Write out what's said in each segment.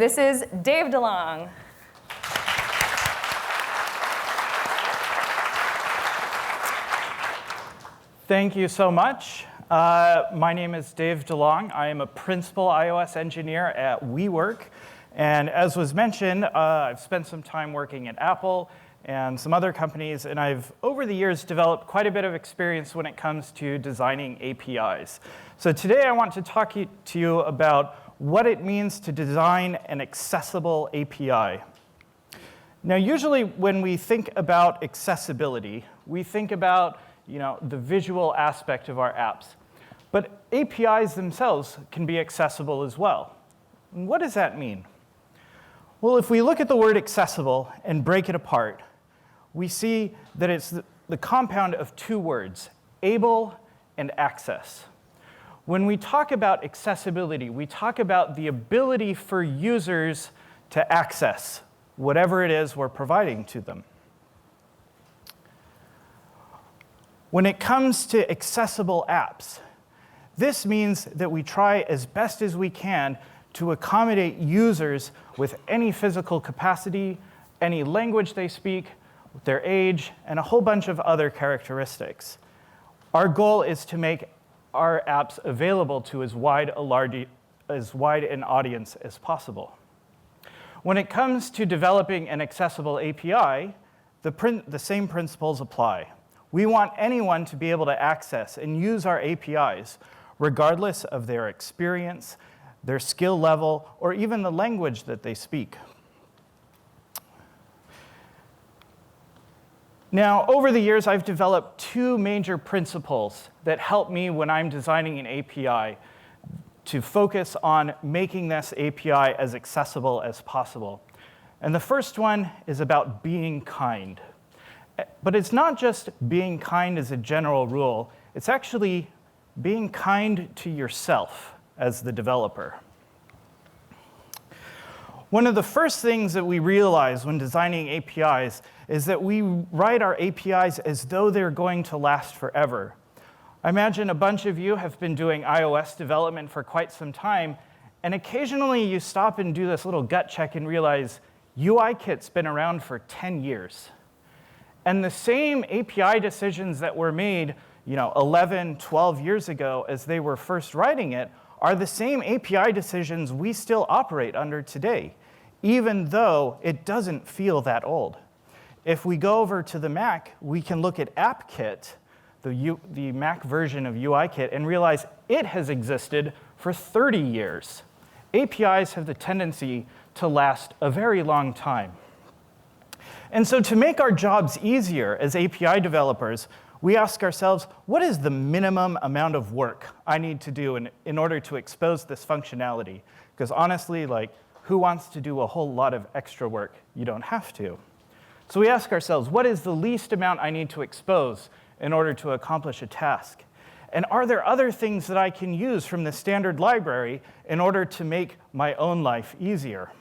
This is Dave DeLong. Thank you so much. My name is Dave DeLong. I am a principal iOS engineer at WeWork. And as was mentioned, I've spent some time working at Apple and some other companies. And I've, over the years, developed quite a bit of experience when it comes to designing APIs. So today I want to talk to you about what it means to design an accessible API. Now, usually when we think about accessibility, we think about the visual aspect of our apps. But APIs themselves can be accessible as well. And what does that mean? Well, if we look at the word accessible and break it apart, we see that it's the compound of two words, able and access. When we talk about accessibility, we talk about the ability for users to access whatever it is we're providing to them. When it comes to accessible apps, this means that we try as best as we can to accommodate users with any physical capacity, any language they speak, their age, and a whole bunch of other characteristics. Our goal is to make our apps available to as wide an audience as possible. When it comes to developing an accessible API, the same principles apply. We want anyone to be able to access and use our APIs, regardless of their experience, their skill level, or even the language that they speak. Now, over the years, I've developed two major principles that help me when I'm designing an API to focus on making this API as accessible as possible. And the first one is about being kind. But it's not just being kind as a general rule. It's actually being kind to yourself as the developer. One of the first things that we realize when designing APIs is that we write our APIs as though they're going to last forever. I imagine a bunch of you have been doing iOS development for quite some time, and occasionally you stop and do this little gut check and realize UIKit's been around for 10 years. And the same API decisions that were made 11, 12 years ago as they were first writing it are the same API decisions we still operate under today, even though it doesn't feel that old. If we go over to the Mac, we can look at AppKit, the Mac version of UIKit, and realize it has existed for 30 years. APIs have the tendency to last a very long time. And so to make our jobs easier as API developers, we ask ourselves, what is the minimum amount of work I need to do in order to expose this functionality? Because honestly, who wants to do a whole lot of extra work? You don't have to. So we ask ourselves, what is the least amount I need to expose in order to accomplish a task? And are there other things that I can use from the standard library in order to make my own life easier?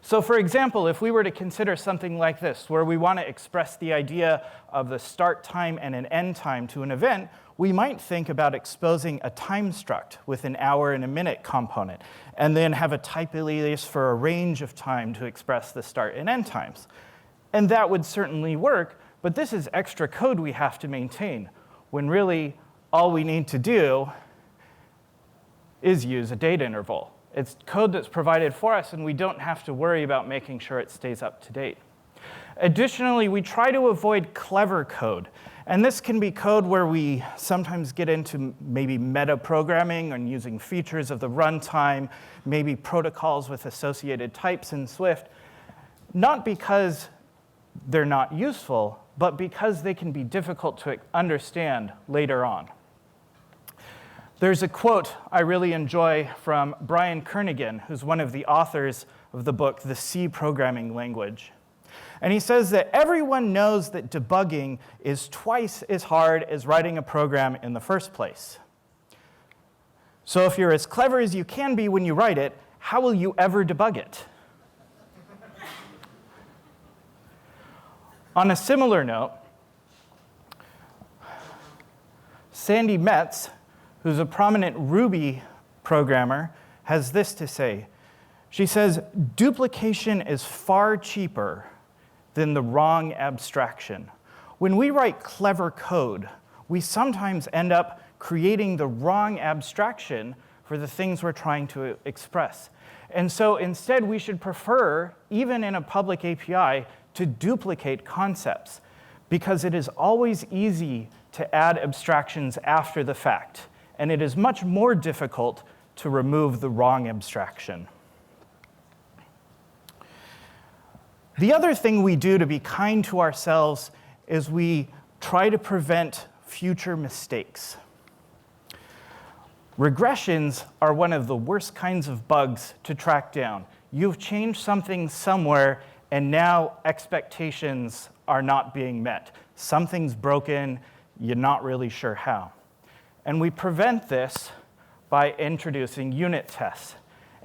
So for example, if we were to consider something like this, where we want to express the idea of the start time and an end time to an event, we might think about exposing a time struct with an hour and a minute component, and then have a type alias for a range of time to express the start and end times. And that would certainly work, but this is extra code we have to maintain, when really all we need to do is use a data interval. It's code that's provided for us, and we don't have to worry about making sure it stays up to date. Additionally, we try to avoid clever code. And this can be code where we sometimes get into maybe meta programming and using features of the runtime, maybe protocols with associated types in Swift, not because they're not useful, but because they can be difficult to understand later on. There's a quote I really enjoy from Brian Kernighan, who's one of the authors of the book, The C Programming Language. And he says that everyone knows that debugging is twice as hard as writing a program in the first place. So if you're as clever as you can be when you write it, how will you ever debug it? On a similar note, Sandy Metz, who's a prominent Ruby programmer, has this to say: She says, duplication is far cheaper than the wrong abstraction. When we write clever code, we sometimes end up creating the wrong abstraction for the things we're trying to express. And so instead, we should prefer, even in a public API, to duplicate concepts, because it is always easy to add abstractions after the fact, and it is much more difficult to remove the wrong abstraction. The other thing we do to be kind to ourselves is we try to prevent future mistakes. Regressions are one of the worst kinds of bugs to track down. You've changed something somewhere, and now expectations are not being met. Something's broken, you're not really sure how. And we prevent this by introducing unit tests.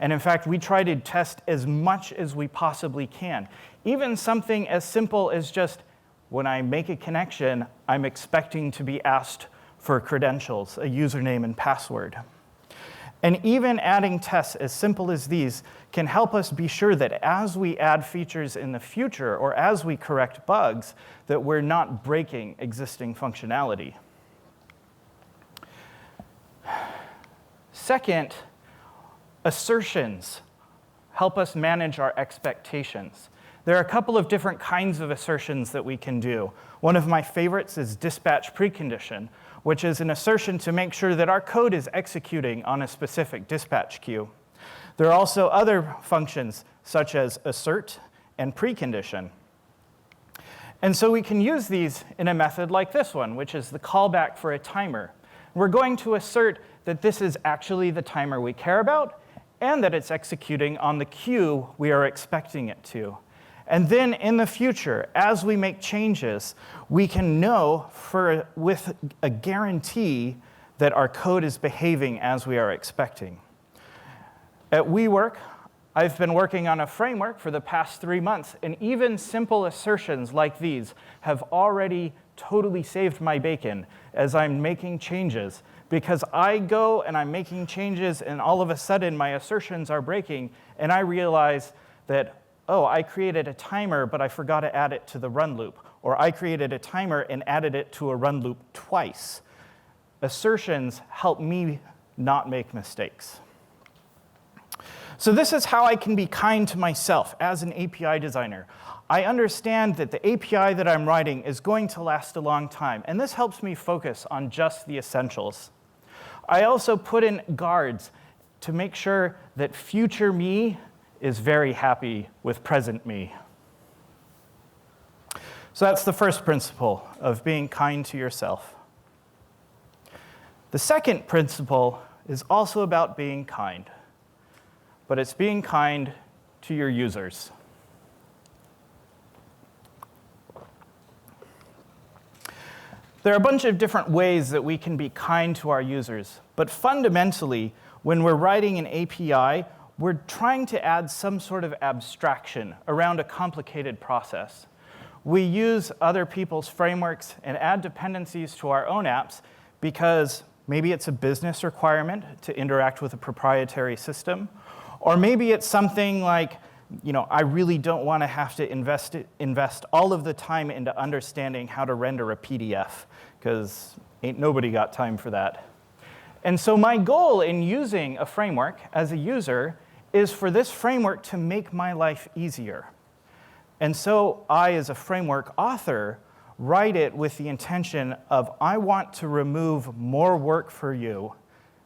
And in fact, we try to test as much as we possibly can. Even something as simple as just, when I make a connection, I'm expecting to be asked for credentials, a username and password. And even adding tests as simple as these can help us be sure that as we add features in the future, or as we correct bugs, that we're not breaking existing functionality. Second, assertions help us manage our expectations. There are a couple of different kinds of assertions that we can do. One of my favorites is dispatch precondition, which is an assertion to make sure that our code is executing on a specific dispatch queue. There are also other functions, such as assert and precondition. And so we can use these in a method like this one, which is the callback for a timer. We're going to assert that this is actually the timer we care about, and that it's executing on the queue we are expecting it to. And then in the future, as we make changes, we can know with a guarantee that our code is behaving as we are expecting. At WeWork, I've been working on a framework for the past 3 months, and even simple assertions like these have already totally saved my bacon as I'm making changes, because I go and I'm making changes, and all of a sudden my assertions are breaking, and I realize that, oh, I created a timer, but I forgot to add it to the run loop. Or I created a timer and added it to a run loop twice. Assertions help me not make mistakes. So this is how I can be kind to myself as an API designer. I understand that the API that I'm writing is going to last a long time, and this helps me focus on just the essentials. I also put in guards to make sure that future me is very happy with present me. So that's the first principle of being kind to yourself. The second principle is also about being kind, but it's being kind to your users. There are a bunch of different ways that we can be kind to our users, but fundamentally, when we're writing an API, we're trying to add some sort of abstraction around a complicated process. We use other people's frameworks and add dependencies to our own apps because maybe it's a business requirement to interact with a proprietary system, or maybe it's something like, I really don't want to have to invest all of the time into understanding how to render a PDF, because ain't nobody got time for that. And so my goal in using a framework as a user is for this framework to make my life easier. And so I, as a framework author, write it with the intention of, I want to remove more work for you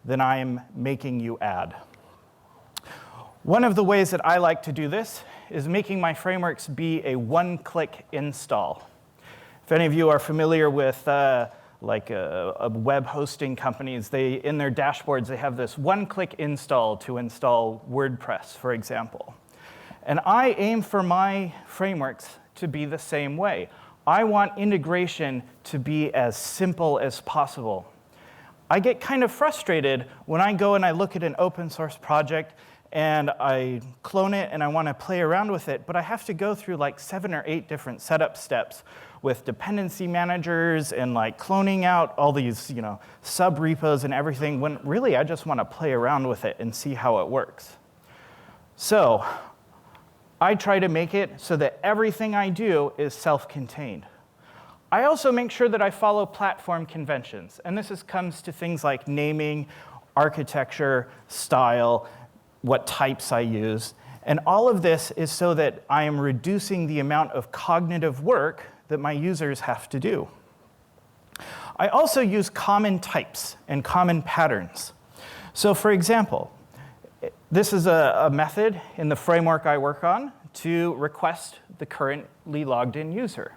than I am making you add. One of the ways that I like to do this is making my frameworks be a one-click install. If any of you are familiar with web hosting companies, in their dashboards, they have this one-click install to install WordPress, for example. And I aim for my frameworks to be the same way. I want integration to be as simple as possible. I get kind of frustrated when I go and I look at an open source project and I clone it and I want to play around with it, but I have to go through like 7 or 8 different setup steps with dependency managers and like cloning out all these sub repos and everything, when really I just want to play around with it and see how it works. So I try to make it so that everything I do is self-contained. I also make sure that I follow platform conventions. And this comes to things like naming, architecture, style, what types I use. And all of this is so that I am reducing the amount of cognitive work that my users have to do. I also use common types and common patterns. So for example, this is a method in the framework I work on to request the currently logged in user.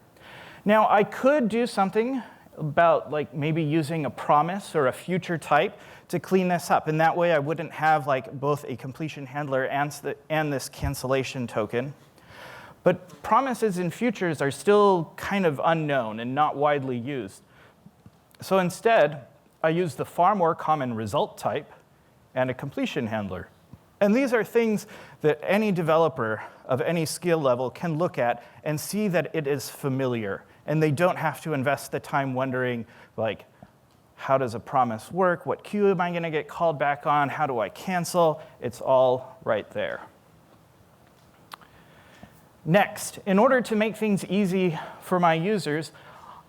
Now, I could do something about maybe using a promise or a future type to clean this up. And that way, I wouldn't have both a completion handler and this cancellation token. But promises and futures are still kind of unknown and not widely used. So instead, I use the far more common result type and a completion handler. And these are things that any developer of any skill level can look at and see that it is familiar. And they don't have to invest the time wondering, how does a promise work? What queue am I going to get called back on? How do I cancel? It's all right there. Next, in order to make things easy for my users,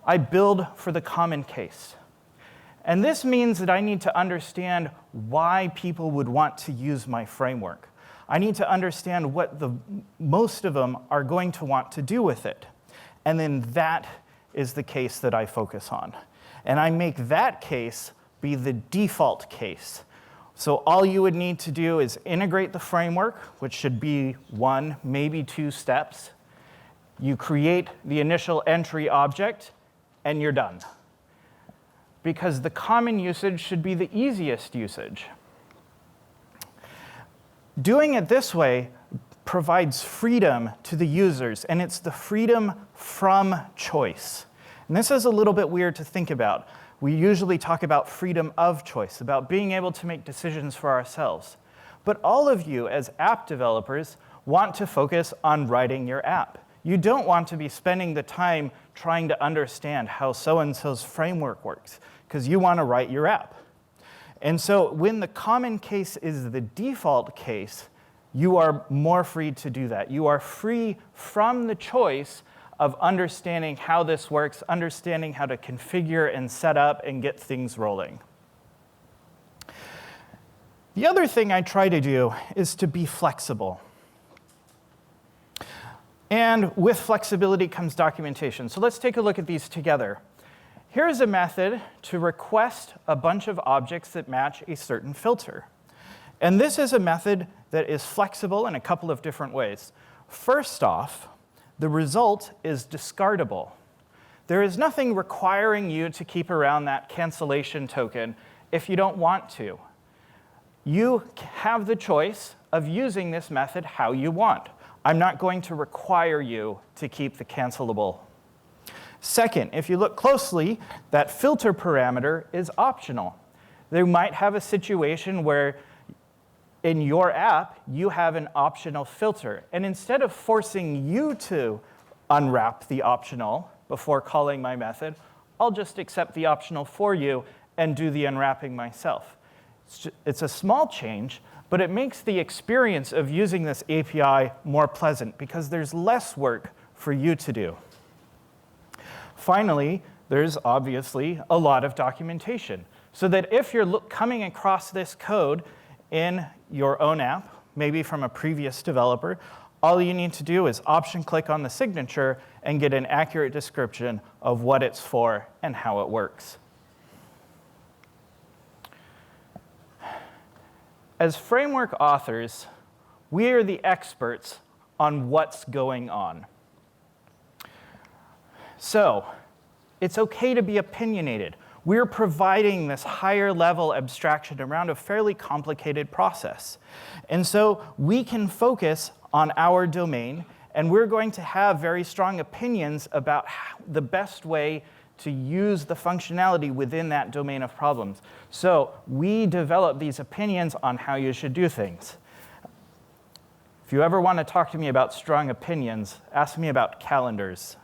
I build for the common case. And this means that I need to understand why people would want to use my framework. I need to understand what most of them are going to want to do with it. And then that is the case that I focus on. And I make that case be the default case. So all you would need to do is integrate the framework, which should be 1, maybe 2 steps. You create the initial entry object, and you're done. Because the common usage should be the easiest usage. Doing it this way provides freedom to the users, and it's the freedom from choice. And this is a little bit weird to think about. We usually talk about freedom of choice, about being able to make decisions for ourselves. But all of you, as app developers, want to focus on writing your app. You don't want to be spending the time trying to understand how so-and-so's framework works, because you want to write your app. And so when the common case is the default case, you are more free to do that. You are free from the choice of understanding how this works, understanding how to configure and set up and get things rolling. The other thing I try to do is to be flexible. And with flexibility comes documentation. So let's take a look at these together. Here's a method to request a bunch of objects that match a certain filter. And this is a method that is flexible in a couple of different ways. First off, the result is discardable. There is nothing requiring you to keep around that cancellation token if you don't want to. You have the choice of using this method how you want. I'm not going to require you to keep the cancelable. Second, if you look closely, that filter parameter is optional. They might have a situation where in your app, you have an optional filter. And instead of forcing you to unwrap the optional before calling my method, I'll just accept the optional for you and do the unwrapping myself. It's a small change, but it makes the experience of using this API more pleasant because there's less work for you to do. Finally, there's obviously a lot of documentation, so that if you're coming across this code in your own app, maybe from a previous developer, all you need to do is option click on the signature and get an accurate description of what it's for and how it works. As framework authors, we are the experts on what's going on. So it's OK to be opinionated. We're providing this higher level abstraction around a fairly complicated process. And so we can focus on our domain, and we're going to have very strong opinions about the best way to use the functionality within that domain of problems. So we develop these opinions on how you should do things. If you ever want to talk to me about strong opinions, ask me about calendars.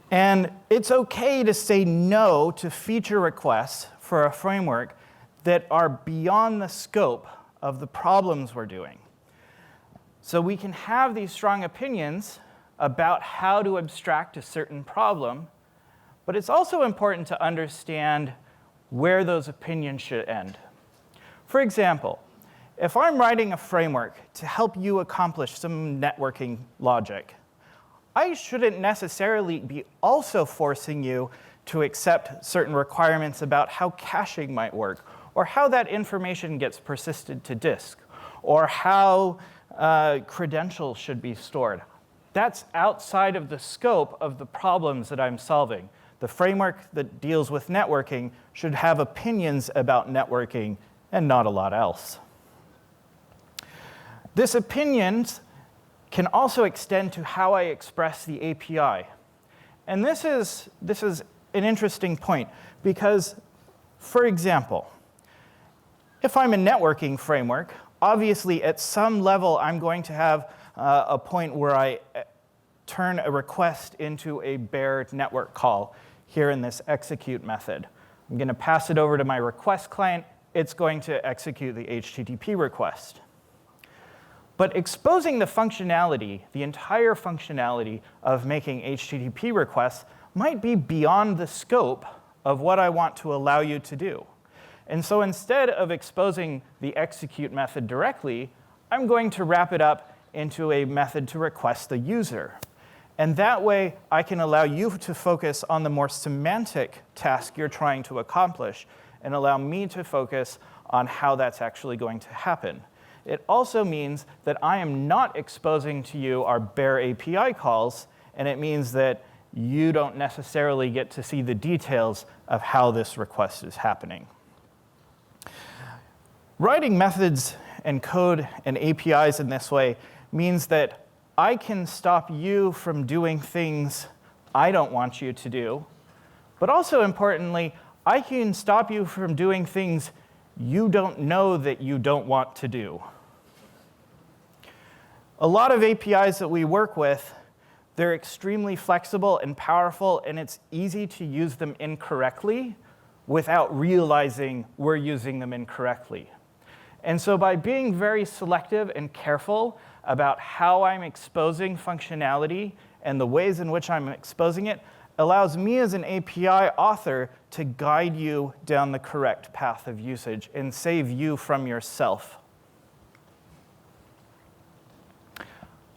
And it's OK to say no to feature requests for a framework that are beyond the scope of the problems we're doing. So we can have these strong opinions about how to abstract a certain problem, but it's also important to understand where those opinions should end. For example, if I'm writing a framework to help you accomplish some networking logic, I shouldn't necessarily be also forcing you to accept certain requirements about how caching might work, or how that information gets persisted to disk, or how credentials should be stored. That's outside of the scope of the problems that I'm solving. The framework that deals with networking should have opinions about networking and not a lot else. This opinions can also extend to how I express the API. And this is an interesting point because, for example, if I'm a networking framework, obviously at some level I'm going to have a point where I turn a request into a bare network call here in this execute method. I'm going to pass it over to my request client. It's going to execute the HTTP request. But exposing the functionality, the entire functionality of making HTTP requests might be beyond the scope of what I want to allow you to do. And so instead of exposing the execute method directly, I'm going to wrap it up into a method to request the user. And that way, I can allow you to focus on the more semantic task you're trying to accomplish and allow me to focus on how that's actually going to happen. It also means that I am not exposing to you our bare API calls, and it means that you don't necessarily get to see the details of how this request is happening. Writing methods and code and APIs in this way means that I can stop you from doing things I don't want you to do, but also importantly, I can stop you from doing things you don't know that you don't want to do. A lot of APIs that we work with, they're extremely flexible and powerful, and it's easy to use them incorrectly without realizing we're using them incorrectly. And so by being very selective and careful about how I'm exposing functionality and the ways in which I'm exposing it, allows me as an API author to guide you down the correct path of usage and save you from yourself.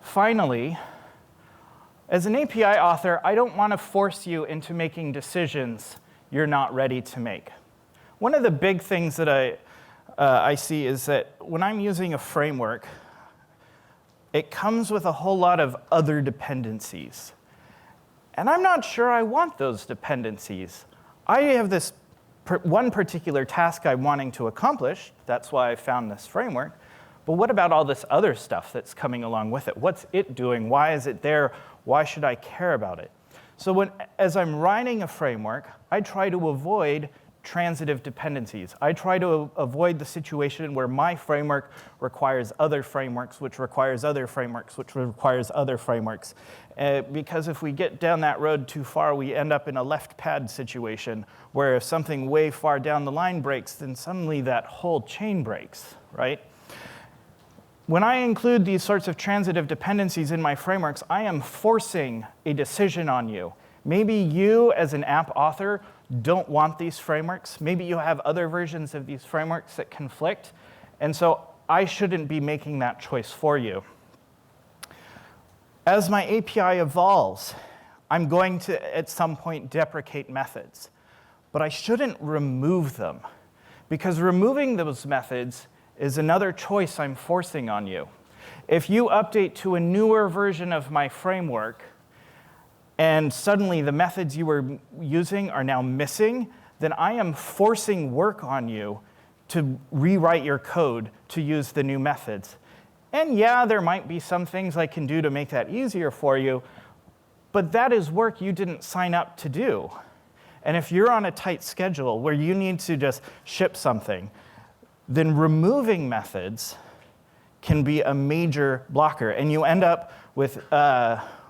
Finally, as an API author, I don't want to force you into making decisions you're not ready to make. One of the big things that I see is that when I'm using a framework, it comes with a whole lot of other dependencies. And I'm not sure I want those dependencies. I have this one particular task I'm wanting to accomplish. That's why I found this framework. But what about all this other stuff that's coming along with it? What's it doing? Why is it there? Why should I care about it? So as I'm writing a framework, I try to avoid transitive dependencies. I try to avoid the situation where my framework requires other frameworks, which requires other frameworks, which requires other frameworks. Because if we get down that road too far, we end up in a left pad situation where if something way far down the line breaks, then suddenly that whole chain breaks, right? When I include these sorts of transitive dependencies in my frameworks, I am forcing a decision on you. Maybe you, as an app author, don't want these frameworks. Maybe you have other versions of these frameworks that conflict. And so I shouldn't be making that choice for you. As my API evolves, I'm going to, at some point, deprecate methods. But I shouldn't remove them, because removing those methods is another choice I'm forcing on you. If you update to a newer version of my framework, and suddenly the methods you were using are now missing, then I am forcing work on you to rewrite your code to use the new methods. And yeah, there might be some things I can do to make that easier for you, but that is work you didn't sign up to do. And if you're on a tight schedule where you need to just ship something, then removing methods can be a major blocker. And you end up with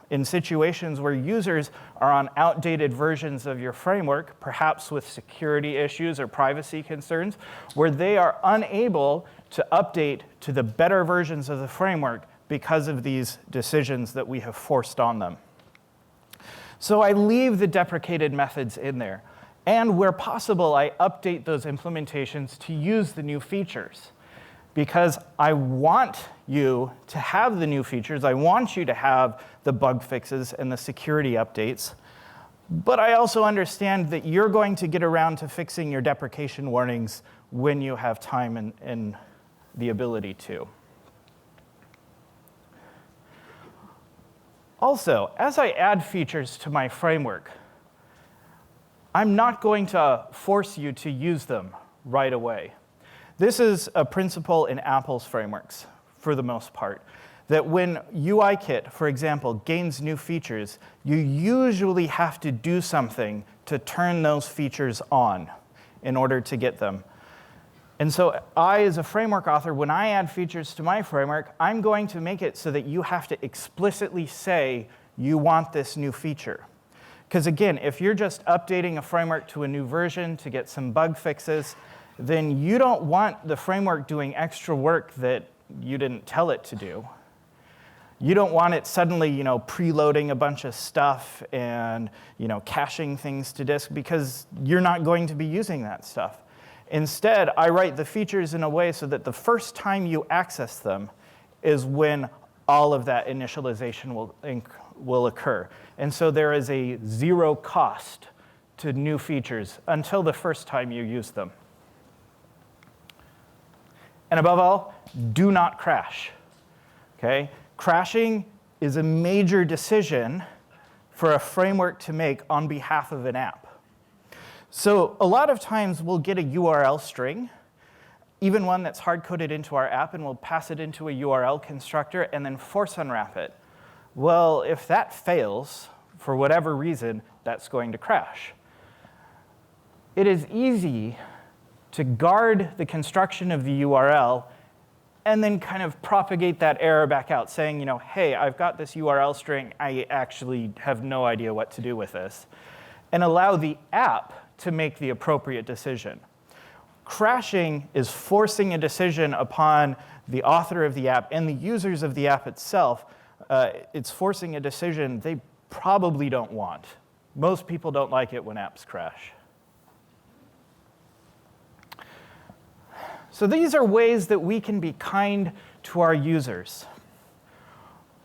in situations where users are on outdated versions of your framework, perhaps with security issues or privacy concerns, where they are unable to update to the better versions of the framework because of these decisions that we have forced on them. So I leave the deprecated methods in there. And where possible, I update those implementations to use the new features. Because I want you to have the new features. I want you to have the bug fixes and the security updates. But I also understand that you're going to get around to fixing your deprecation warnings when you have time and the ability to. Also, as I add features to my framework, I'm not going to force you to use them right away. This is a principle in Apple's frameworks, for the most part, that when UIKit, for example, gains new features, you usually have to do something to turn those features on in order to get them. And so I, as a framework author, when I add features to my framework, I'm going to make it so that you have to explicitly say you want this new feature. Because again, if you're just updating a framework to a new version to get some bug fixes, then you don't want the framework doing extra work that you didn't tell it to do. You don't want it suddenly, preloading a bunch of stuff and, caching things to disk, because you're not going to be using that stuff. Instead, I write the features in a way so that the first time you access them is when all of that initialization will occur. And so there is a zero cost to new features until the first time you use them. And above all, do not crash. Okay? Crashing is a major decision for a framework to make on behalf of an app. So a lot of times we'll get a URL string, even one that's hard-coded into our app, and we'll pass it into a URL constructor and then force unwrap it. Well, if that fails, for whatever reason, that's going to crash. It is easy to guard the construction of the URL and then kind of propagate that error back out, saying, hey, I've got this URL string. I actually have no idea what to do with this, and allow the app to make the appropriate decision. Crashing is forcing a decision upon the author of the app and the users of the app itself. It's forcing a decision they probably don't want. Most people don't like it when apps crash. So these are ways that we can be kind to our users.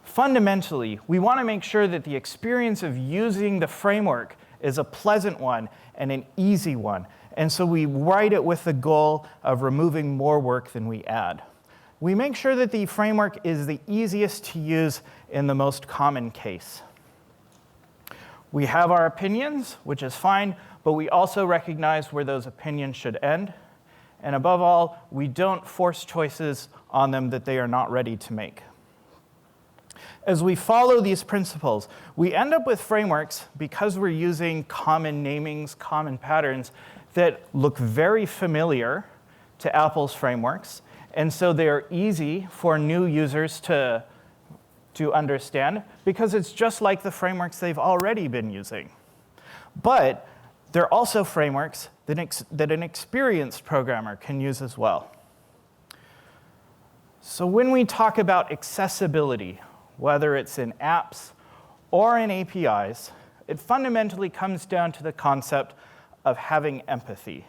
Fundamentally, we want to make sure that the experience of using the framework is a pleasant one and an easy one. And so we write it with the goal of removing more work than we add. We make sure that the framework is the easiest to use in the most common case. We have our opinions, which is fine, but we also recognize where those opinions should end. And above all, we don't force choices on them that they are not ready to make. As we follow these principles, we end up with frameworks, because we're using common namings, common patterns, that look very familiar to Apple's frameworks. And so they're easy for new users to understand, because it's just like the frameworks they've already been using. But they're also frameworks that an experienced programmer can use as well. So when we talk about accessibility, whether it's in apps or in APIs, it fundamentally comes down to the concept of having empathy.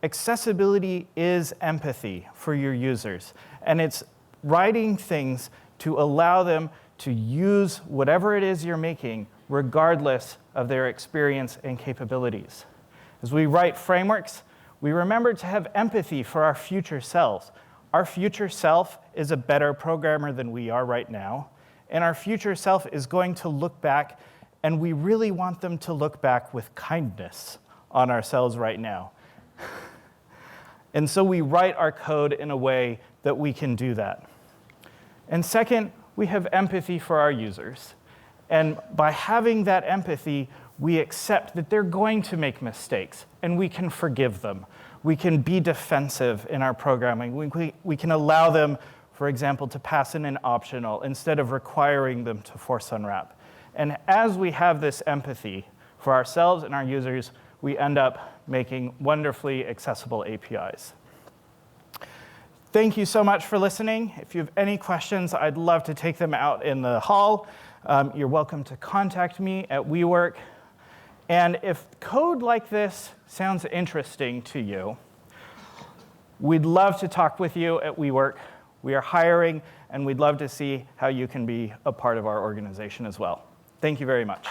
Accessibility is empathy for your users, and it's writing things to allow them to use whatever it is you're making, regardless of their experience and capabilities. As we write frameworks, we remember to have empathy for our future selves. Our future self is a better programmer than we are right now, and our future self is going to look back, and we really want them to look back with kindness on ourselves right now. And so we write our code in a way that we can do that. And second, we have empathy for our users. And by having that empathy, we accept that they're going to make mistakes, and we can forgive them. We can be defensive in our programming. We can allow them, for example, to pass in an optional instead of requiring them to force unwrap. And as we have this empathy for ourselves and our users, we end up making wonderfully accessible APIs. Thank you so much for listening. If you have any questions, I'd love to take them out in the hall. You're welcome to contact me at WeWork. And if code like this sounds interesting to you, we'd love to talk with you at WeWork. We are hiring, and we'd love to see how you can be a part of our organization as well. Thank you very much.